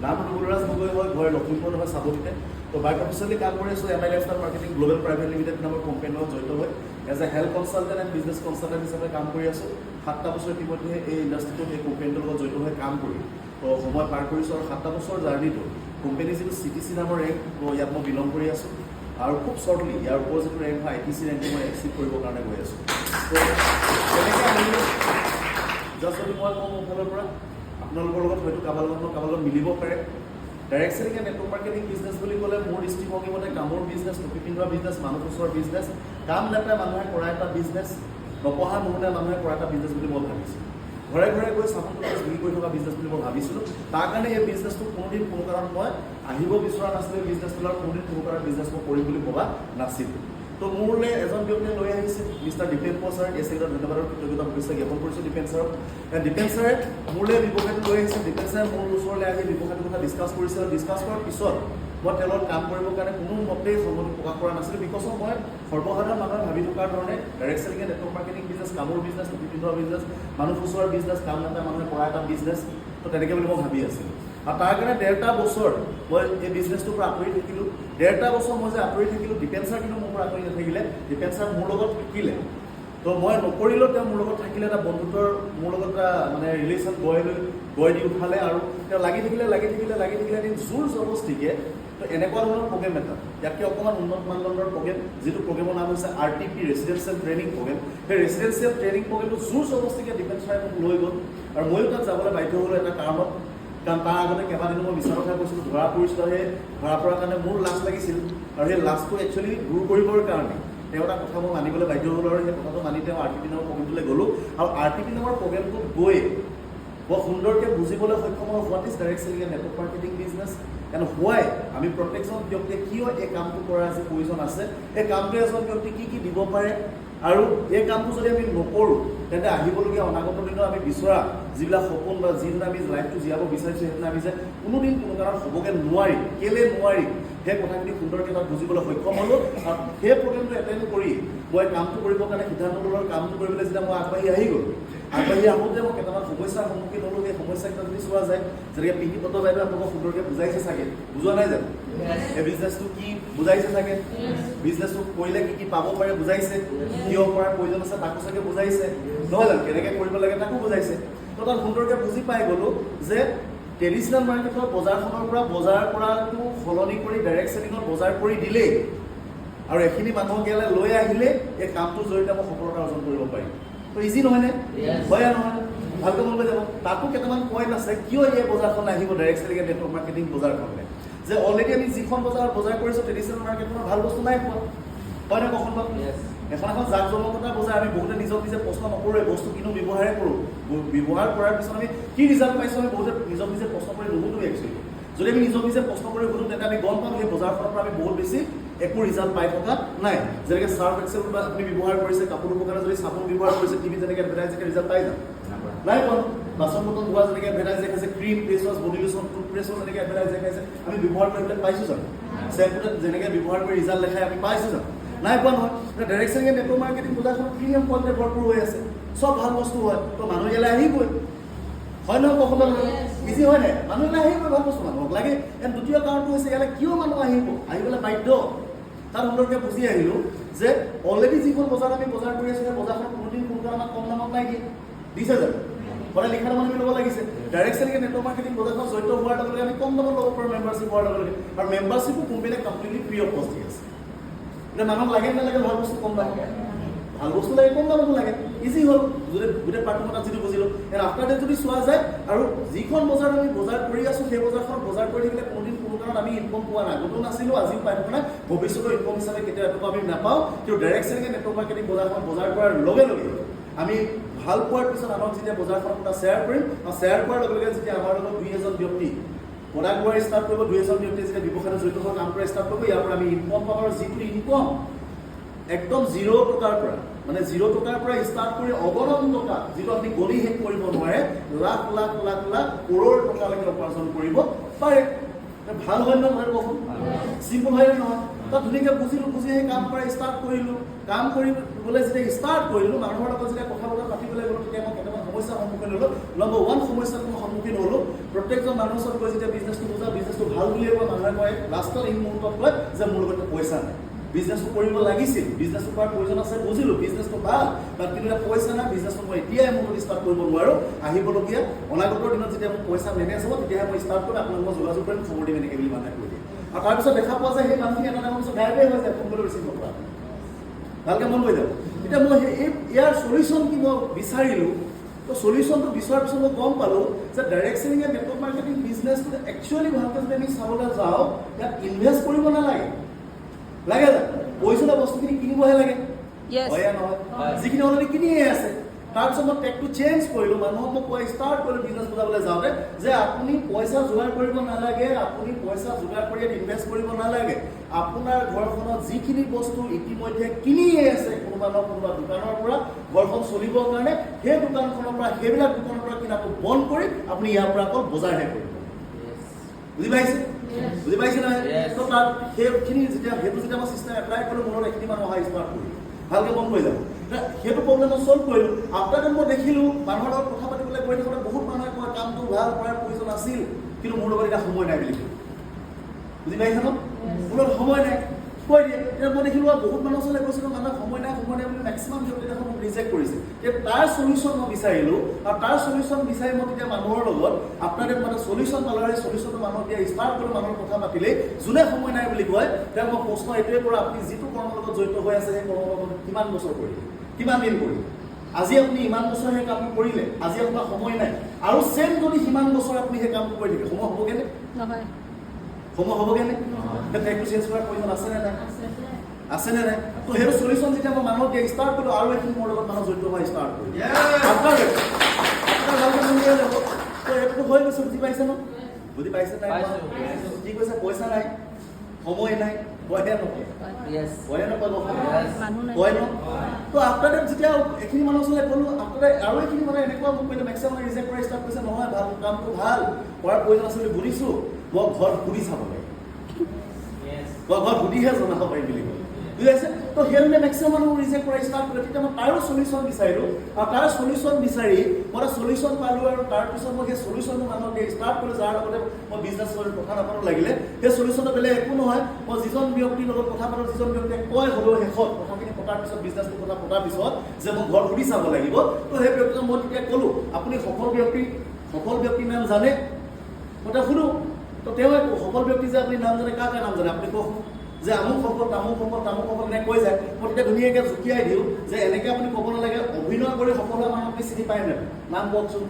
নাম ৰঘুৰাজ গগৈ হয়, ঘৰ লখিমপুৰ হয়, চাবুকতে। তো বাই প্ৰফেচনেলি কাম কৰি আছোঁ M I lifestyle marketing global private limited নামৰ কোম্পানীৰ লগত জড়িত হৈ as a health consultant and business consultant হিচাপে কাম কৰি আছোঁ। 7টা বছৰ ইতিমধ্যে এই ইণ্ডাষ্ট্ৰিটোত এই কোম্পানীটোৰ লগত জড়িত হৈ কাম কৰি তো সময় পাৰ কৰিছোঁ আৰু 7টা বছৰ জাৰ্ণিটো কোম্পানী যিটো CTC নামৰ ৰেংক ইয়াত মই বিলং কৰি আছোঁ আৰু খুব শ্বৰ্টলি ইয়াৰ ওপৰত যিটো ৰেংক হয় ITC ৰেংকটো মই এক্সিভ কৰিবৰ কাৰণে গৈ আছোঁ। তো তেনেকৈ আমি জাষ্ট যদি মই কওঁ মোৰ ফালৰ পৰা আপোনালোকৰ লগত হয়তো কাৰোবাৰ লগত মিলিব পাৰে। Direct selling and network marketing business বুলি ক'লে মোৰ দৃষ্টিভংগী মতে কামৰ বিজনেছ, টুপি পিন্ধোৱা বিজনেছ, মানুহ ওচৰৰ বিজনেছ, কাম নাপায় মানুহে কৰা এটা বিজনেছ, নপঢ়া নুশুনে মানুহে কৰা এটা বিজনেছ বুলি মই ভাবিছিলোঁ। ঘৰে ঘৰে গৈ চাবোন টুপি বিক্ৰী কৰি থকা বিজনেছ বুলি মই ভাবিছিলোঁ। তাৰ কাৰণে এই বিজনেছটো কোনোদিন কোনো কাৰণত মই আহিব বিচৰা নাছিলোঁ। এই বিজনেছটোৰ কোনোদিন কোনো কাৰণত বিজনেছ মই কৰিম বুলি ভবা নাছিলোঁ। তো মোৰলৈ এজন ব্যক্তিয়ে লৈ আহিছে মিষ্টাৰ দীপেন ছাৰ। এই চেগত ধন্যবাদৰ কৃতজ্ঞতা শুভেচ্ছা জ্ঞাপন কৰিছোঁ দীপেন ছাৰক। দীপেন ছাৰে মোৰলৈ ব্যৱসায়টো লৈ আহিছে। দীপেন ছাৰে মোৰ ওচৰলৈ আহি ব্যৱসায়টোৰ কথা ডিছকাছ কৰিছে আৰু ডিছকাছ কৰাৰ পিছত মই তেওঁলোকৰ কাম কৰিবৰ কাৰণে কোনো মতেই সন্মতি প্ৰকাশ কৰা নাছিলোঁ। বিকজ মই সৰ্বসাধাৰণ মানুহে ভাবি থকাৰ ধৰণে direct selling and network marketing business, কামৰ বিজনেছ, টুপি পিন্ধোৱা বিজনেছ, মানুহ ওচৰৰ বিজনেছ, কাম নাপায় মানুহে কৰা এটা বিজনেছ। তো তেনেকৈ বুলি মই ভাবি আছিলোঁ। আৰু তাৰ কাৰণে 1.5টা বছৰ মই এই বিজনেছটোৰ পৰা আঁতৰি থাকিলোঁ। 1.5টা বছৰ মই যে আঁতৰি থাকিলোঁ, দীপেন ছাৰ কিন্তু মোৰ পৰা আঁতৰি নাথাকিলে। দীপেন ছাৰ মোৰ লগত থাকিলে। তো মই নকৰিলেও তেওঁ মোৰ লগত থাকিলে, এটা বন্ধুত্বৰ মোৰ লগত এটা মানে ৰিলেশ্যন গঢ় দি উঠালে আৰু তেওঁ লাগি থাকিলে এদিন জোৰ জবৰদস্তিকে তো এনেকুৱা ধৰণৰ প্ৰগ্ৰেম এটা, ইয়াতকৈ অকণমান উন্নত মানদণ্ডৰ প্ৰগ্ৰেম, যিটো প্ৰগ্ৰেমৰ নাম হৈছে RTP ৰেচিডেঞ্চিয়েল ট্ৰেইনিং প্ৰগ্ৰেম। সেই ৰেচিডেঞ্চিয়েল ট্ৰেইনিং প্ৰগ্ৰেমটো জোৰ জবৰদস্তিকে দীপেন ছাৰে মোক লৈ গ'ল আৰু ময়ো তাত যাবলৈ বাধ্য হ'লোঁ এটা কাৰণত। কাৰণ তাৰ আগতে কেইবাদিনো মই মিছা কথা কৈছিলোঁ, ধৰা পৰিছিলোঁ। সেই ধৰা পৰাৰ কাৰণে মোৰ লাজ লাগিছিল আৰু সেই লাজটো একচুৱেলি দূৰ কৰিবৰ কাৰণে তেওঁ এটা কথা মই মানিবলৈ বাধ্য হ'লোঁ আৰু সেই কথাটো মানি তেওঁ RTP নামৰ প্ৰগ্ৰেমটোলৈ গ'লোঁ। আৰু RTP নামৰ প্ৰগ্ৰেমটোত গৈ বৰ সুন্দৰকৈ বুজিবলৈ সক্ষম হ'ল what is direct selling and network marketing business and why আমি প্ৰত্যেকজন ব্যক্তিয়ে কিয় এই কামটো কৰাৰ আজি প্ৰয়োজন আছে, এই কামটোৱে এজন ব্যক্তি কি দিব পাৰে আৰু এই কামটো যদি আমি নকৰোঁ তেন্তে আহিবলগীয়া অনাগত দিনত আমি বিচৰা যিবিলাক সপোন বা যিদিনা আমি লাইফটো জীয়াব বিচাৰিছোঁ সেইদিনা আমি যে কোনোদিন কোনো কাৰণত হ'বগৈ নোৱাৰিম, কেলৈ নোৱাৰিম, সেই কথাখিনি সুন্দৰকৈ তাত বুজিবলৈ সক্ষম হ'লোঁ। আৰু সেই প্ৰগ্ৰেমটো এটেণ্ড কৰি মই কামটো কৰিবৰ কাৰণে সিদ্ধান্ত ল'লোঁ। কামটো কৰিবলৈ যেতিয়া মই আগবাঢ়ি আহি গ'লোঁ, আগবাঢ়ি আহোঁতে মই কেইটামান সমস্যাৰ সন্মুখীন হ'লোঁ। সেই সমস্যাকেইটা যদি চোৱা যায়, যেনেকৈ পিংকি পত্ৰ বাইদেৱে আপোনালোকক সুন্দৰকৈ বুজাইছে চাগে, বুজোৱা নাই জানো? এই বিজনেছটো কি বুজাইছে চাগে, বিজনেছটো কৰিলে কি পাব পাৰে বুজাইছে, কিয় কৰাৰ প্ৰয়োজন আছে তাকো চাগে বুজাইছে, নহয় জানো? কেনেকৈ কৰিব লাগে তাকো বুজাইছে। তো তাত সুন্দৰকৈ বুজি পাই গ'লোঁ যে ট্ৰেডিশ্যনেল মাৰ্কেটৰ বজাৰখনৰ পৰা বজাৰ কৰাটো সলনি কৰি ডাইৰেক্ট চেলিঙত বজাৰ কৰি দিলেই আৰু এইখিনি মানুহক ইয়ালৈ লৈ আহিলে এই কামটোৰ জৰিয়তে মই সফলতা অৰ্জন কৰিব পাৰিম। তো ইজি নহয়নে? হয় নহয়? ভালকৈ মনলৈ যাব। তাতো কেইটামান পইণ্ট আছে কিয় এই বজাৰখন আহিব direct selling and network marketing বজাৰখনলৈ। যে অলৰেডি আমি যিখন বজাৰত বজাৰ কৰিছোঁ ট্ৰেডিশ্যনেল মাৰ্কেটখনৰ ভাল বস্তু নাই পোৱা, হয় নহয় কখন? এখন জাক জমকতা বজাৰ আমি বহুতে নিজে প্ৰশ্ন নকৰোঁ, বস্তু কিনো ব্যৱহাৰে কৰোঁ। ব্যৱহাৰ কৰাৰ পিছত আমি কি ৰিজাল্ট পাইছোঁ আমি বহুতে নিজে প্ৰশ্ন কৰি নুসুধোঁ। একচুৱেলি যদি আমি নিজে প্ৰশ্ন কৰি সুধোঁ তেন্তে আমি গম পাম সেই বজাৰখনৰ পৰা আমি বহুত বেছি একো ৰিজাল্ট পাই থকা নাই। যেনেকৈ চাৰ্ফ এক্সেল বা আপুনি ব্যৱহাৰ কৰিছে, কাপোৰ ধুবৰ কাৰণে যদি চাবোন ব্যৱহাৰ কৰিছে, টিভি যেনেকৈ এডভাৰটাইজ ৰিজাল্ট পাই যাম নাই পোৱা। বাচন বৰ্তন ধোৱা যেনেকৈ এডভাৰটাইজ দেখাইছে, cream, face wash, body lotion, টুথপেষ্টৰ যেনেকৈ এডভাৰটাইজ দেখাইছে, আমি ব্যৱহাৰ কৰি পেলাই পাইছোঁ জানো? চেম্পুতে যেনেকৈ ব্যৱহাৰ কৰি ৰিজাল্ট দেখাই আমি পাইছোঁ জানো? নাই পোৱা নহয়। Direct selling and network marketing বজাৰখনত প্ৰিমিয়াম কোৱালিটিৰ ভৰপূৰ হৈ আছে, চব ভাল বস্তু হয়। তো মানুহ ইয়ালৈ আহিবই, হয় নহয় কখন? ইজি হয় নাই? মানুহ ইয়ালৈ আহিবই, ভাল বস্তু মানুহক লাগে। এণ্ড দ্বিতীয় কাৰণটো হৈছে ইয়ালৈ কিয় মানুহ আহিবলৈ বাধ্য। তাত সুন্দৰকৈ বুজি আহিলোঁ যে অলৰেডি যিখন বজাৰ আমি বজাৰ কৰি আছোঁ সেই বজাৰখনত কোনোদিন কোনো কাৰণত কম দামত নাই দিছে জানো? সদায় লিখা দামত আমি ল'ব লাগিছে। Direct selling and network marketing বজাৰখন জড়িত হোৱাৰ লগে লগে আমি কম দামত ল'ব পাৰোঁ মেম্বাৰশ্বিপ হোৱাৰ লগে লগে। আৰু মেম্বাৰশ্বিপো কোম্পানীয়ে কমপ্লিটলি ফ্ৰী অফ কষ্ট দি আছে। এতিয়া মানুহক লাগে নালাগে ভাল বস্তু কম দামত, ভাল বস্তু লাগে কম দামতো লাগে, ইজি হ'ল। যদি গোটেই পাৰ্টনাৰ যিটো বুজিলোঁ এণ্ড আফটাৰ ডেট যদি চোৱা যায় আৰু যিখন বজাৰত আমি বজাৰ কৰি আছোঁ সেই বজাৰখনত বজাৰ কৰি থাকিলে কোনোদিন কোনো কাৰণত আমি ইনকম পোৱা নাই, আগতেও নাছিলোঁ, আজিও পাই থকা নাই, ভৱিষ্যতৰ ইনকম হিচাপে কেতিয়াও একো আমি নাপাওঁ। কিন্তু direct selling and network marketing বজাৰখন বজাৰ কৰাৰ লগে লগে আমি ভাল পোৱাৰ পিছত আনক যেতিয়া বজাৰখনত এটা শ্বেয়াৰ কৰিম আৰু শ্বেয়াৰ কৰাৰ লগে লগে যেতিয়া আমাৰ লগত 2-এজন ব্যক্তি প্ৰডাক্ট লোৱাৰ ষ্টাৰ্ট কৰিব, 2-এজন ব্যক্তিয়ে যেতিয়া ব্যৱসায়ত জড়িত হৈ কাম কৰা ষ্টাৰ্ট কৰিব, ইয়াৰ পৰা আমি ইনকম পাম। আৰু যিটো ইনকম একদম 0 টকাৰ পৰা, মানে 0 টকাৰ পৰা ষ্টাৰ্ট কৰি অগণন টকা, যিটো আপুনি গণি শেষ কৰিব নোৱাৰে, লাখ লাখ লাখ লাখ কৰোৰ টকালৈকে উপাৰ্জন কৰিব পাৰে। ভাল হয় নহয় কখন? চিম্পল হয় নহয়? তাত ধুনীয়াকৈ বুজিলোঁ, বুজি সেই কাম কৰা ষ্টাৰ্ট কৰিলোঁ। কাম কৰিবলৈ যেতিয়া ষ্টাৰ্ট কৰিলোঁ, মানুহৰ লগত যেতিয়া কথা বতৰা পাতিবলৈ গ'লোঁ তেতিয়া মই কেইটামান সমস্যাৰ সন্মুখীন হ'লোঁ। নম্বৰ 1 সমস্যাত মই সন্মুখীন হ'লোঁ, প্ৰত্যেকজন মানুহৰ ওচৰত গৈ যেতিয়া বিজনেছটো বুজা, বিজনেছটো ভাল বুলিয়ে কয়, মানুহে কয় লাষ্টত এই মুহূৰ্তত কয় যে মোৰ লগত পইচা নাই। বিজনেছটো কৰিব লাগিছিল, বিজনেছটো কৰাৰ প্ৰয়োজন আছে, বুজিলোঁ বিজনেছটো ভাল, বাট কিন্তু এতিয়া পইচা নাই, বিজনেছটো মই এতিয়াই মোৰ ষ্টাৰ্ট কৰিব নোৱাৰোঁ। আহিবলগীয়া অনাগত দিনত যেতিয়া মোৰ পইচা মেনেজ হ'ব তেতিয়াহে মই ষ্টাৰ্ট কৰিম, আপোনাক মই যোগাযোগ কৰিম, খবৰ দিম, এনেকৈ বুলি মানুহে কৈ দিয়ে। আৰু তাৰপিছত দেখা পোৱা যায় সেই মানুহখিনি এটা টাইমৰ পিছত গায়বে হৈ যায়, ফোন কৰি ৰিচিভ নকৰা। ভালকৈ মন কৰি যাব। এতিয়া মই ইয়াৰ চলিউশ্যন কি মই বিচাৰিলোঁ, তো চলিউশ্যনটো বিচৰাৰ পিছত মই গম পালোঁ যে direct selling and network marketing বিজনেছটো একচুৱেলি ভালকৈ যদি আমি চাবলৈ যাওঁ, ইয়াত ইনভেষ্ট কৰিব নালাগে। লাগে প্ৰয়োজনীয় বস্তুখিনি কিনিবহে লাগে, হয় নহয়? যিখিনি অলৰেডি কিনিয়ে আছে। তাৰপিছত মই টেকটো চেঞ্জ কৰিলোঁ, মানুহক মই কৈ ষ্টাৰ্ট কৰিলোঁ বিজনেছ বুজাবলৈ যাওঁতে যে আপুনি পইচা যোগাৰ কৰিব নালাগে, আপুনি পইচা যোগাৰ কৰি ইনভেষ্ট কৰিব নালাগে। আপোনাৰ ঘৰখনত যিখিনি বস্তু ইতিমধ্যে কিনিয়ে আছে কোনোবা নহয় কোনোবা দোকানৰ পৰা ঘৰখন চলিবৰ কাৰণে, সেই দোকানখনৰ পৰা সেইবিলাক দোকানৰ পৰা কিনাটো বন্ধ কৰি আপুনি ইয়াৰ পৰা অকল বজাৰহে কৰিব। বুজি পাইছে? বুজি পাইছে নহয়? তো তাত সেইখিনি যেতিয়া মই চিষ্টেম এপ্লাই কৰিলোঁ, মনত এইখিনি মানুহ অহা ষ্টাৰ্ট কৰিলোঁ। ভালকৈ মন কৰি যাব। সেইটো প্ৰব্লেম মই চল্ভ কৰিলোঁ। আফটাৰ মই দেখিলোঁ মানুহৰ লগত কথা পাতিবলৈ গৈ থাকোঁতে বহুত মানুহে কয় কামটো ভাল কৰাৰ প্ৰয়োজন আছিল, কিন্তু মোৰ লগত এতিয়া সময় নাই বুলি কয়। বুজি পাইছে ন? মোৰ লগত সময় নাই কৈ দিয়ে। এতিয়া মই দেখিলোঁ বহুত মানুহৰ ওচৰলৈ গৈছিলোঁ, মানুহৰ সময় নাই বুলি মেক্সিমাম ব্যক্তি দেখোন মোক ৰিজেক্ট কৰিছে। এতিয়া তাৰ চলিউশ্যন মই বিচাৰিলোঁ, আৰু তাৰ চলিউশ্যন বিচাৰি মই তেতিয়া মানুহৰ লগত আপোনাৰ মানে চলিউশ্যন পালোঁ। সেই চলিউশ্যনটো মানুহক দিয়া ষ্টাৰ্ট কৰি মানুহৰ কথা পাতিলেই যোনে সময় নাই বুলি কয়, তেওঁ মই প্ৰশ্ন এইটোৱে কৰোঁ, আপুনি যিটো কৰ্মৰ লগত জড়িত হৈ আছে সেই কৰ্মৰ লগত কিমান বছৰ কৰিলে, কিমান দিন কৰিলে? আজি আপুনি ইমান বছৰ সেই কামটো কৰিলে, আজি আপোনাৰ সময় নাই, আৰু চেম যদি সিমান বছৰ আপুনি সেই কামটো কৰি থাকে, সময় হ'বগৈনে? নহয়। সময় হ'বগৈনে? টেকটো চেঞ্জ কৰাৰ প্ৰয়োজন আছেনে নাই? আছেনে নাই? তো সেইটো চলিউশ্যন যেতিয়া মই মানুহক দিয়া ষ্টাৰ্ট কৰিলোঁ, আৰু এইখিনি মোৰ লগত মানুহ জড়িত হোৱা ষ্টাৰ্ট কৰিলোঁ। আপোনাৰ ভালকৈ মন কৰি যাব। তো এইটো হৈ গৈছে, বুজি পাইছে ন? বুজি পাইছে নাই? কি কৈছে? পইচা নাই, সময় নাই, কয়হে নকয়? কয়হে নকয়? কয় ন? তো আফটাৰ ডেট যেতিয়া এইখিনি মানুহৰ ওচৰলৈ গ'লোঁ, আফটাৰ ডেট আৰু এইখিনি মানুহে এনেকুৱা মোক কৰিলে, মেক্সিমাম ৰিজেক্ট কৰা ষ্টাৰ্ট কৰিছে, নহয় ভাল কামটো ভাল কৰাৰ প্ৰয়োজন আছে বুলি বুজিছোঁ, মই ঘৰত ঘূৰি চাব লাগে, মই ঘৰত ঘূৰিহে জনাব পাৰিম বুলি কয়। বুজি পাইছে? তো সেইদৰে মেক্সিমাম মানুহ ৰিজেক্ট কৰা ষ্টাৰ্ট কৰিলে। তেতিয়া মই তাৰো চলিউশ্যন বিচাৰিলোঁ, আৰু তাৰ চলিউশ্যন বিচাৰি মই এটা চলিউশ্যন পালোঁ, আৰু তাৰপিছত মই সেই চলিউশ্যনটো মানুহক দিয়া ষ্টাৰ্ট কৰিলোঁ, যাৰ লগতে মই বিজনেছ কৰি কথা নাপাতো লাগিলে। সেই চলিউশ্যনটো বেলেগ একো নহয়, মই যিজন ব্যক্তিৰ লগত কথা পাতোঁ, যিজন ব্যক্তিয়ে কয় হ'লেও শেষত কথাখিনি পতাৰ পিছত, বিজনেছটো কথা পতাৰ পিছত যে মই ঘৰত ঘূৰি চাব লাগিব, তো সেই ব্যক্তিজন মই তেতিয়া ক'লোঁ, আপুনি সফল ব্যক্তিৰ নাম জানে? মই তেওঁক সুধোঁ, তো তেওঁ সফল ব্যক্তি যে আপুনি নাম জানে, কাৰ নাম জানে আপুনি কওক, যে আমুক সফল এনেকৈ কৈ যায়। মই তেতিয়া ধুনীয়াকৈ জুকিয়াই দিওঁ যে এনেকৈ আপুনি ক'ব নালাগে, অভিনয় কৰি সফল হোৱা মানুহ আপুনি চিনি পায় নেপায়? নাম কওকচোন।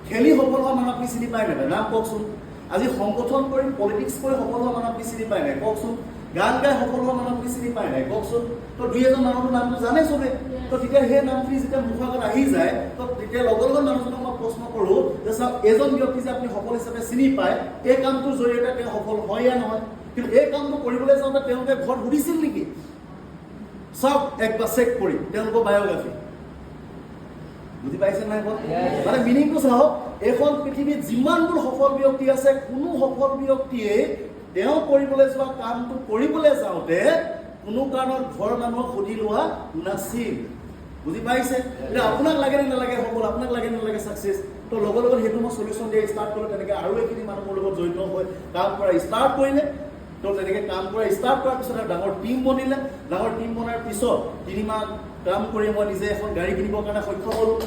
খেলি সফল হোৱা মানুহ আপুনি চিনি পায় নেপায়? নাম কওকচোন। আজি সংগঠন কৰি পলিটিক্স কৰি সফল হোৱা মানুহ আপুনি চিনি পায় নাই? কওকচোন। গান গাই সফল হোৱা মানুহ আপুনি চিনি পায় নাই? কওকচোন। তো দুই এজন মানুহৰ নামটো জানে চবে। তো তেতিয়া সেই নামখিনি যেতিয়া মুখৰ আগত আহি যায়, তো তেতিয়া লগে লগে মানুহজনক মই প্ৰশ্ন কৰোঁ যে চাওক, এজন ব্যক্তি যে আপুনি সফল হিচাপে চিনি পায়, এই কামটোৰ জৰিয়তে তেওঁ সফল হয় یا নহয়? কিন্তু এই কামটো কৰিবলৈ যাওঁতে তেওঁলোকে ঘৰত সুধিছিল নেকি? চাওক একবাৰ চেক কৰি তেওঁলোকৰ বায়'গ্ৰাফি। বুজি পাইছে নাই? মানে মিনিংটো চাওক, এইখন পৃথিৱীত যিমানবোৰ সফল ব্যক্তি আছে, কোনো সফল ব্যক্তিয়ে তেওঁ কৰিবলৈ যোৱা কামটো কৰিবলৈ যাওঁতে কোনো কাৰণত ঘৰৰ মানুহক সুধি লোৱা নাছিল। বুজি পাইছে? এতিয়া আপোনাক লাগে নে নালাগে সফল, আপোনাক লাগে নে নালাগে ছাকচেছ? তো লগে লগে সেইটো মই চলিউশ্যন দিয়া ষ্টাৰ্ট কৰিলোঁ। তেনেকৈ আৰু এইখিনি মানুহ মোৰ লগত জড়িত হৈ কাম কৰা ষ্টাৰ্ট কৰিলে। তো তেনেকৈ কাম কৰা ষ্টাৰ্ট কৰাৰ পিছত আৰু ডাঙৰ টিম বনিলে। ডাঙৰ টিম বনাৰ পিছত 3 মাহ কাম কৰি মই নিজে এখন গাড়ী কিনিবৰ কাৰণে সক্ষম হ'লোঁ।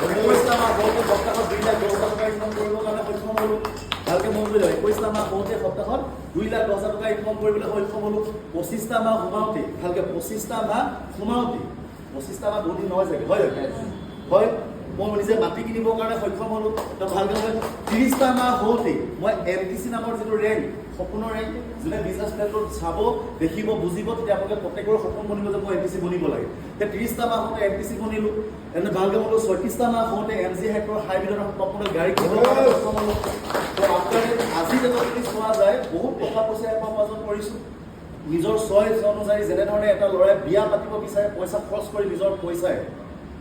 21টা মাহ হওঁতে সপ্তাহত 2,10,000 টকা ইনকাম কৰিবৰ কাৰণে সক্ষম হ'লোঁ। ভালকৈ মন কৰি লওক, 21টা মাহ হওঁতে সপ্তাহত 2,10,000 টকা ইনকাম কৰিবলৈ সক্ষম হ'লোঁ। 25টা মাহ সোমাওঁতে, ভালকৈ 25টা মাহ সোমাওঁতে, 25টা মাহ বহুত দিন নহয় চাগে, হয় হয়, মই নিজে মাটি কিনিবৰ কাৰণে সক্ষম হ'লোঁ। তো ভালকৈ মই 30টা মাহ হওঁতে মই MTC নামৰ যিটো ৰেংক, সপোনৰ ৰেংক, যোনে বিজনেছ প্লেনটোত চাব, দেখিব, বুজিব, তেতিয়া আপোনালোকে প্ৰত্যেকৰে সপোন বনিব যে মই MTC বনিব লাগে। এতিয়া 30টা মাহ হওঁতে MTC বনিলোঁ। এনে ভালকৈ মই 36টা মাহ হওঁতে MG হেক্টৰ হাইব্ৰিডৰ সপোনৰ গাড়ী কিনিবৰ কাৰণে সক্ষম হ'লোঁ। তো আজি যদি চোৱা যায়, বহুত টকা পইচা উপাৰ্জন কৰিছোঁ। নিজৰ চইচ অনুযায়ী যেনেধৰণে এটা ল'ৰাই বিয়া পাতিব বিচাৰে, পইচা খৰচ কৰি নিজৰ পইচাই,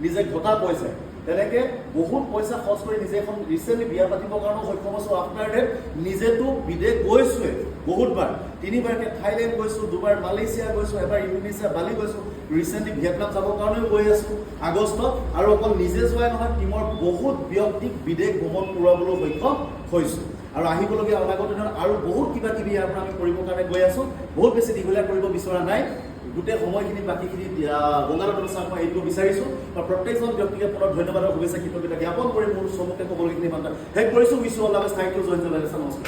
নিজে ঘটা পইচাই, তেনেকৈ বহুত পইচা খৰচ কৰি নিজে এখন ৰিচেণ্টলি বিয়া পাতিবৰ কাৰণেও সক্ষম হৈছোঁ। আফটাৰ ডেট নিজেতো বিদেশ গৈছোঁৱে বহুতবাৰ, 3বাৰকৈ থাইলেণ্ড গৈছোঁ, 2বাৰ মালয়েছিয়া গৈছোঁ, এবাৰ ইণ্ডোনেছিয়া বালি গৈছোঁ। ৰিচেণ্টলি ভিয়েটনাম যাবৰ কাৰণেও গৈ আছোঁ আগষ্টত, আৰু অকল নিজে যোৱাই নহয়, টীমৰ বহুত ব্যক্তিক বিদেশ ভ্ৰমণ কৰোৱাবলৈ সক্ষম হৈছোঁ। আৰু আহিবলগীয়া অনাগত দিনত আৰু বহুত কিবা কিবি ইয়াৰ পৰা আমি কৰিবৰ কাৰণে গৈ আছোঁ। বহুত বেছি দীঘলীয়া কৰিব বিচৰা নাই, গোটেই সময়খিনি বাকীখিনি গংগাধৰ অনুষ্ঠান মই এইটো বিচাৰিছোঁ। আৰু প্ৰত্যেকজন ব্যক্তিকে পুনৰ ধন্যবাদ আৰু শুভেচ্ছা কৃতজ্ঞতা জ্ঞাপন কৰি মোৰ চমুকে ক'বলগীয়া ইমান শেষ কৰিছোঁ। Wish you all the best. Thank you. জয় হিন্দ, নমস্কাৰ।